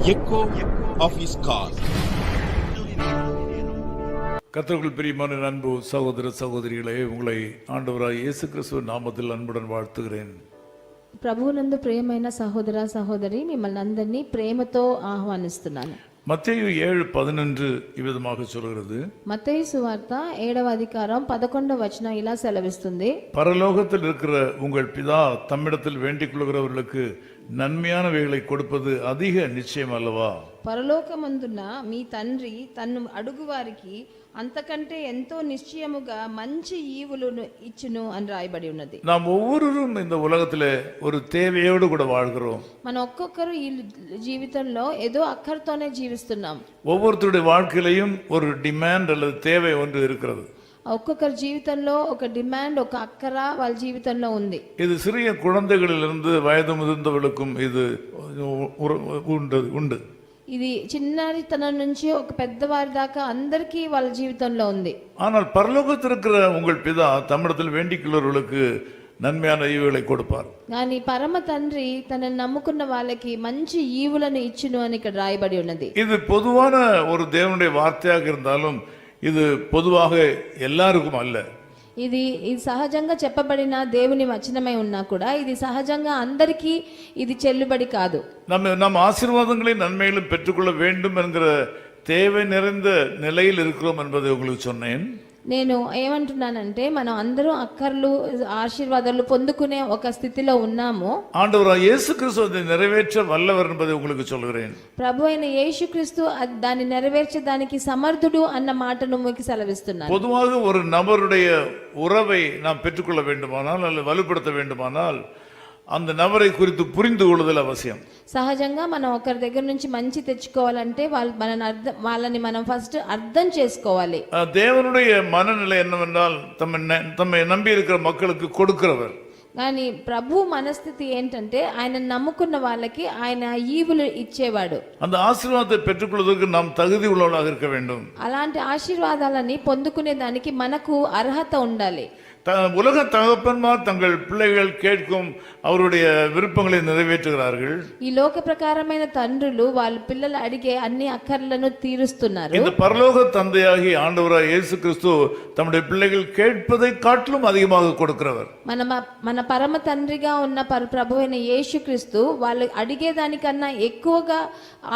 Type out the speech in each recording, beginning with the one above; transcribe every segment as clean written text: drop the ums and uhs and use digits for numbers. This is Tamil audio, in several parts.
echo of his call. கர்த்தருக்குள் பிரியமான அன்பு சகோதர சகோதரிகளே, உங்களை ஆண்டவராய் இயேசு கிறிஸ்துவின் நாமத்தில் அன்புடன் வாழ்த்துகிறேன். ప్రభువునందు ప్రియమైన సహోదర సహోదరి, మిమ్మల్ని అందరినీ ప్రేమతో ఆహ్వానిస్తున్నాను. மத்தேயு 7:11 இவ்விதமாக சொல்கிறது. మత్తయి సువార్త 7వ అధికారం 11వ వచనం ఇలా సెలవిస్తుంది. பரலோகத்தில் இருக்கிற உங்கள் பிதா தம்மிடத்தில் வேண்டிக் கொள்கிறவர்களுக்கு நன்மையானவைகளை கொடுப்பது அதிக நிச்சயம் அல்லவா? పరలోకమందున్న మీ తండ్రి తన్ను అడుగువారికి అంతకంటే ఎంతో నిశ్చయముగా మంచి ఈవులను ఇచ్చును అని రాయబడి ఉన్నది. நாம் ஒவ்வொருவரும் இந்த உலகத்திலே ஒரு தேவையோடு கூட வாழ்கிறோம். మనం ఒక్కొక్కరు ఈ జీవితంలో ఏదో అక్కర్తోనే జీవిస్తున్నాం. ஒவ்வொருத்தருடைய வாழ்க்கையிலையும் ஒரு டிமாண்ட் அல்லது தேவை ஒன்று இருக்கிறது. ఒక్కొక్కరి జీవితంలో ఒక డిమాండ్, ఒక అక్కర వాళ్ళ జీవితంలో ఉంది. இது சிறிய குழந்தைகளிலிருந்து வயது முதிர்ந்தவர்களுக்கும் இது உண்டு. ఇది చిన్నతనం నుంచి ఒక పెద్దవారి దాకా అందరికీ వాళ్ళ జీవితంలో ఉంది. ஆனால் பரலோகத்தில் இருக்கிற உங்கள் பிதா தம்மிடத்தில் வேண்டிக் கொள்கிறவர்களுக்கு நன்மையான ஈவுகளை கொடுப்பார். కానీ పరమ తండ్రి తనను నమ్ముకున్న వాళ్ళకి మంచి ఈవులను ఇచ్చును అని ఇక్కడ రాయబడి ఉన్నది. இது பொதுவான ஒரு தேவனுடைய வார்த்தையாக இருந்தாலும் இது பொதுவாக எல்லாருக்கும் அல்ல. ఇది సహజంగా చెప్పబడిన దేవుని వచనమై ఉన్నా కూడా ఇది సహజంగా అందరికీ ఇది చెల్లుబడి కాదు. நம்ம ஆசீர்வாதங்களையும் நன்மைகளும் பெற்றுக்கொள்ள வேண்டும் என்கிற தேவை நிறைந்த நிலையில் இருக்கிறோம் என்பதை உங்களுக்கு சொன்னேன். నేను ఏమంటున్నానంటే మనం అందరూ అక్కర్లు ఆశీర్వాదాలు పొందుకునే ఒక స్థితిలో ఉన్నాము. ஆண்டவராகிய இயேசு கிறிஸ்து அதை நிறைவேற்ற வல்லவர் என்பதை உங்களுக்கு சொல்கிறேன். ప్రభు అయిన యేసుక్రీస్తు దాన్ని నెరవేర్చడానికి సమర్థుడు అన్న మాటను మీకు సెలవిస్తున్నాను. பொதுவாக ஒரு நபருடைய உறவை நாம் பெற்றுக்கொள்ள வேண்டுமானால் அல்லது வலுப்படுத்த வேண்டுமானால் அந்த நபரை குறித்து புரிந்து கொள்ளுதல் அவசியம். సహజంగా మనం ఒకరి దగ్గర నుంచి మంచి తెచ్చుకోవాలంటే వాళ్ళని మనం ఫస్ట్ అర్థం చేసుకోవాలి. தேவனுடைய மனநிலை என்னவென்றால் தம்மை நம்பி இருக்கிற மக்களுக்கு கொடுக்கிறவர். కానీ ప్రభు మనస్థితి ఏంటంటే ఆయన నమ్ముకున్న వాళ్ళకి ఆయన ఈవులు ఇచ్చేవాడు. அந்த ஆசீர்வாதத்தை பெற்றுக்கொள்வதற்கு நாம் தகுதி உள்ளவர்களாக இருக்க வேண்டும். అలాంటి ఆశీర్వాదాలని పొందుకునే దానికి మనకు అర్హత ఉండాలి. உலக தகப்பன்மார் தங்கள் பிள்ளைகள் கேட்கும் அவருடைய விருப்பங்களை நிறைவேற்றுகிறார்கள். ఈ లోక ప్రకారమైన తండ్రులు వాళ్ళ పిల్లలు అడిగే అన్ని అక్కర్లను తీరుస్తున్నారు. இந்த பரலோக தந்தையாகி ஆண்டவராகிய இயேசு கிறிஸ்து தம்முடைய பிள்ளைகள் கேட்பதை காட்டிலும் அதிகமாக கொடுக்கிறவர். మన పరమ తండ్రిగా ఉన్న ప్రభువైన యేసుక్రీస్తు వాళ్ళు అడిగే దానికన్నా ఎక్కువగా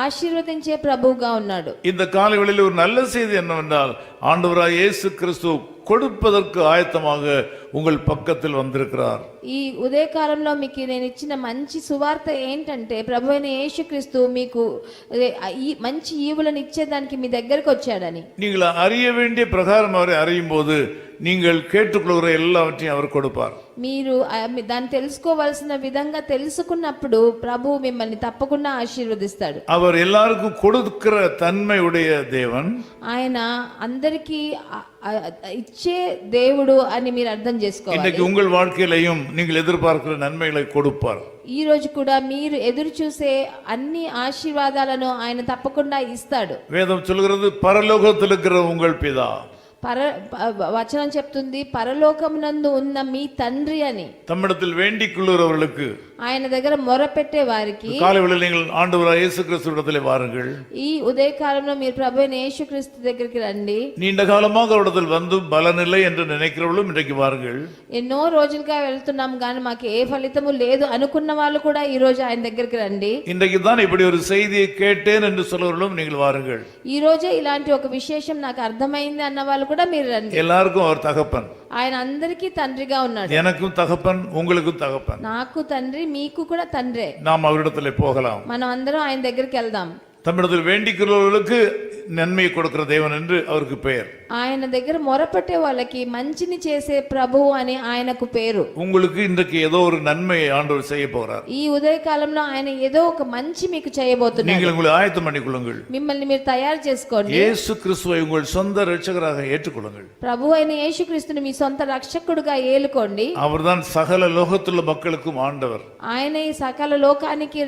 ఆశీర్వదించే ప్రభువుగా ఉన్నాడు. இந்த காலைவேளையில் ஒரு நல்ல செய்தி என்னவென்றால் ஆண்டவராகிய இயேசு கிறிஸ்து கொடுப்பதற்கு ஆயத்தமாக உங்கள் பக்கத்தில் வந்திருக்கிறார். ఈ ఉదయకాలంలో మీకు నేను ఇచ్చిన మంచి సువార్త ఏంటంటే ప్రభువైన యేసుక్రీస్తు మీకు ఈ మంచి ఈవులను ఇచ్చేదానికి మీ దగ్గరకు వచ్చాడని. நீங்கள் அறிய வேண்டிய பிரகாரம் அவரை அறியும் போது நீங்கள் கேட்டுக்கொள்கிற எல்லாவற்றையும் அவர் கொடுப்பார். మీరు దాన్ని తెలుసుకోవాల్సిన విధంగా తెలుసుకున్నప్పుడు ప్రభు మిమ్మల్ని తప్పకుండా ఆశీర్వదిస్తాడు. அவர் எல்லாருக்கும் கொடுக்கிற தன்மை உடைய தேவன். ఆయన అందరికీ ఇచ్చే దేవుడు అని మీరు అర్థం చేసుకోవాలి. இன்னைக்கு உங்கள் வாழ்க்கையிலையும் நீங்கள் எதிர்பார்க்கிற நன்மைகளை கொடுப்பார். ఈ రోజు కూడా మీరు ఎదురు చూసే అన్ని ఆశీర్వాదాలను ఆయన తప్పకుండా ఇస్తాడు. வேதம் சொல்கிறது பரலோகத்தில் இருக்கிற உங்கள் பிதா. వచనం చెప్తుంది పరలోకమునందు ఉన్న మీ తండ్రి అని. தம்மிடத்தில் வேண்டிக் கொள்கிறவர்களுக்கு, ఆయన దగ్గర మొరపెట్టే వారికి, காலைவேளையில் நீங்கள் ஆண்டவராகிய இயேசு கிறிஸ்துவிடத்திலே வாருங்கள். ఈ ఉదయకాలంలో మీరు ప్రభువైన యేసుక్రీస్తు దగ్గరికి రండి. நீண்ட காலமாக அவரிடத்தில் வந்து பலனில்லை என்று நினைக்கிறவர்களும் இன்றைக்கு வாருங்கள். ఎన్నో రోజులుగా వెళ్తున్నాం కానీ మాకు ఏ ఫలితము లేదు అనుకున్న వాళ్ళు కూడా ఈ రోజు ఆయన దగ్గరికి రండి. இன்றைக்கு தான் இப்படி ஒரு செய்தியை கேட்டேன் என்று சொல்றவர்களும் நீங்கள் வாருங்கள். ఈ రోజే ఇలాంటి ఒక విశేషం నాకు అర్థమైంది అన్న వాళ్ళు కూడా మీరు రండి. எல்லாருக்கும் அவர் தகப்பன். ఆయన అందరికీ తండ్రిగా ఉన్నాడు. எனக்கும் தகப்பன், உங்களுக்கும் தகப்பன். నాకు తండ్రి, మీకు కూడా తండ్రే. நாம் அவரிடத்திலே போகலாம். మనం అందరం ఆయన దగ్గరికి వెళ్దాం. தம்மிடத்தில் வேண்டிக்கிறவர்களுக்கு நன்மையை கொடுக்கிற தேவன் என்று அவருக்கு பெயர். ఆయన దగ్గర మొరపెట్టే వాళ్ళకి మంచిని చేసే ప్రభువు అని ఆయనకు పేరు. உங்களுக்கு இன்றைக்கு ஏதோ ஒரு நன்மையை ஆண்டவர் செய்ய போறார். ఈ ఉదయకాలంలో ఆయన ఏదో ఒక మంచి మీకు చేయబోతున్నారు. நீங்கள் உங்களை ஆயத்தம் பண்ணிக்கொள்ளுங்கள். మిమ్మల్ని మీరు తయారు చేసుకోండి. இயேசு கிறிஸ்துவை உங்கள் சொந்த இரட்சகராக ஏற்றுக்கொள்ளுங்கள். ప్రభువు అయిన యేసుక్రీస్తుని మీ సొంత రక్షకుడుగా ఏలుకోండి. அவர்தான் சகல லோகத்துள்ள மக்களுக்கும் ஆண்டவர். ఆయన ఈ సకల లోకానికి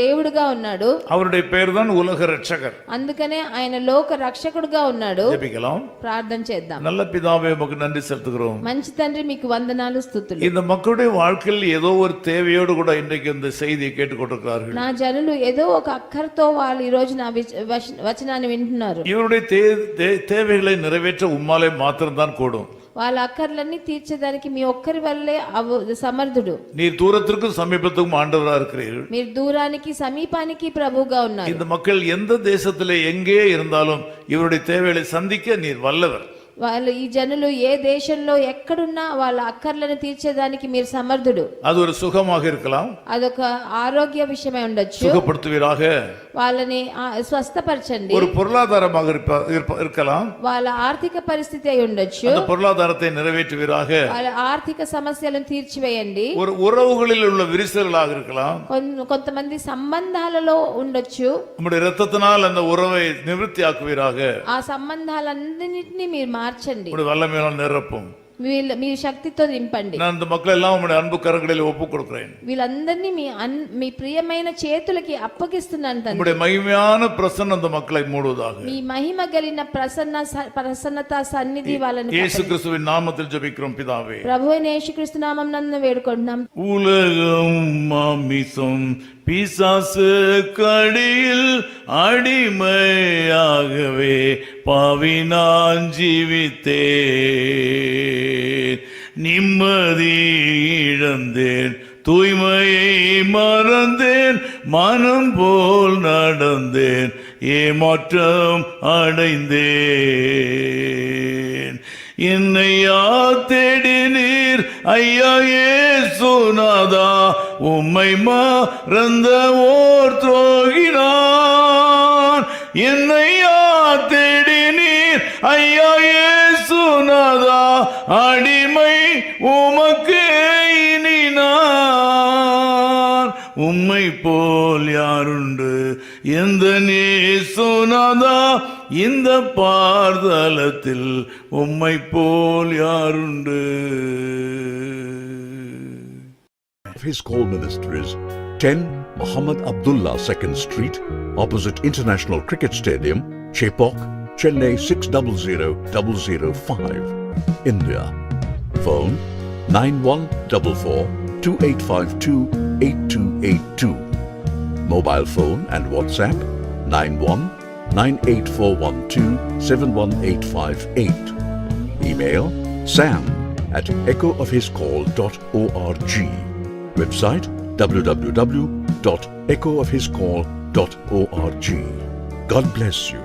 దేవుడుగా ఉన్నాడు. அவருடைய பெயர் தான் உலக இரட்சகர். అందుకనే ఆయన ఆయన లోక రక్షకుడుగా ఉన్నాడు. ஜெபிக்கலாம். ప్రార్థన చేద్దాం. நல்ல பிதாவே உமக்கு நன்றி செலுத்துகிறோம். మంచి తండ్రి మీకు వందనాలు స్తుతులు. இந்த மக்களுடைய வாழ்க்கையில் ஏதோ ஒரு தேவையோடு கூட இன்றைக்கு இந்த செய்தியை கேட்டுக்கொண்டிருக்கிறார்கள். నా జనులు ఏదో ఒక అక్కరతో వాళ్ళు ఈ రోజు నా వచనాన్ని వింటున్నారు. இவருடைய தேவைகளை நிறைவேற்ற உம்மாலே மாத்திரம்தான் கூடும். వాళ్ళ అక్కర్లన్నీ తీర్చేదానికి మీ ఒక్కరి వల్లే సమర్థుడు. நீர் தூரத்திற்கும் சமீபத்துக்கும் ஆண்டவரா இருக்கிறீர்கள். మీరు దూరానికి సమీపానికి ప్రభువుగా ఉన్నారు. இந்த மக்கள் எந்த தேசத்திலே எங்கே இருந்தாலும் இவருடைய தேவைகளை சந்திக்க நீர் வல்லவர். వాళ్ళు ఈ జనులు ఏ దేశంలో ఎక్కడున్నా వాళ్ళ అక్కర్లను తీర్చేదానికి మీరు సమర్థుడు. அது ஒரு సుఖமாக இருக்கலாம். అదొక ఆరోగ్య విషయమై ఉండొచ్చు. சுகப்படுத்துவீராக. వాళ్ళని స్వస్థపరచండి. ஒரு பொருளாதாரமாக இருக்கலாம். వాళ్ళ ఆర్థిక పరిస్థితి అయి ఉండొచ్చు. அந்த பொருளாதாரத்தை நிறைவேற்றுவீராக. వాళ్ళ ఆర్థిక సమస్యలను తీర్చివేయండి. ஒரு ఉறவுகளில் உள்ள విరిసల్లాக இருக்கலாம். కొంతమంది సంబంధాలలో ఉండొచ్చు. உம்முடைய இரத்தத்தினால் அந்த உறவை நிவர்த்தியாக்குவீராக. ఆ సంబంధాలన్నింటినీ మీరు మార్చండి. உம்முடைய வல்லமையால் நிரப்பும். మీ శక్తితో నింపండి. நான் இந்த மக்கள் எல்லாம் உம்முடைய அன்பு கரங்களில் ஒப்புக் கொடுக்கிறேன். వీళ్ళందరినీ మీ ప్రియమైన చేతులకి అప్పగిస్తున్నాను తండ్రి. உம்முடைய மகிமையான பிரசன்னம் அந்த மக்களை மூடுவதாக. మీ మహిమ కలిగిన ప్రసన్నత సన్నిధి వాళ్ళని இயேசு கிறிஸ்துவின் நாமத்தில் ஜெபிக்கிறோம் பிதாவே. ప్రభువైన యేసుక్రీస్తు నామమున వేడుకుంటున్నాం. உலகம் மாமிசம் பிசாசு கடியில் அடிமையாகவே பாவினான் ஜீவித்தேன். நிம்மதி இழந்தேன், தூய்மையை மறந்தேன், மனம் போல் நடந்தேன், ஏமாற்றம் அடைந்தேன். என்னையா தேடினீர் ஐயா இயேசுநாதா, உம்மை மறந்த ஓர் துரோகினான். என்னையா தேடினீர் ஐயா இயேசுநாதா, அடிமை உமக்கு இனி நான். உம்மை போல் யாருண்டு எந்த இயேசுநாதா, இந்த பார்தலத்தில் உம்மை போல் யாருண்டு. His call ministries 10 Muhammad Abdullah 2nd Street, opposite International Cricket Stadium, Chepauk, Chennai 600005, India. Phone 9144-2852-8282. Mobile phone and WhatsApp 91-98412-71858. Email sam@echoofhiscall.org. Website www.echoofhiscall.org. God bless you.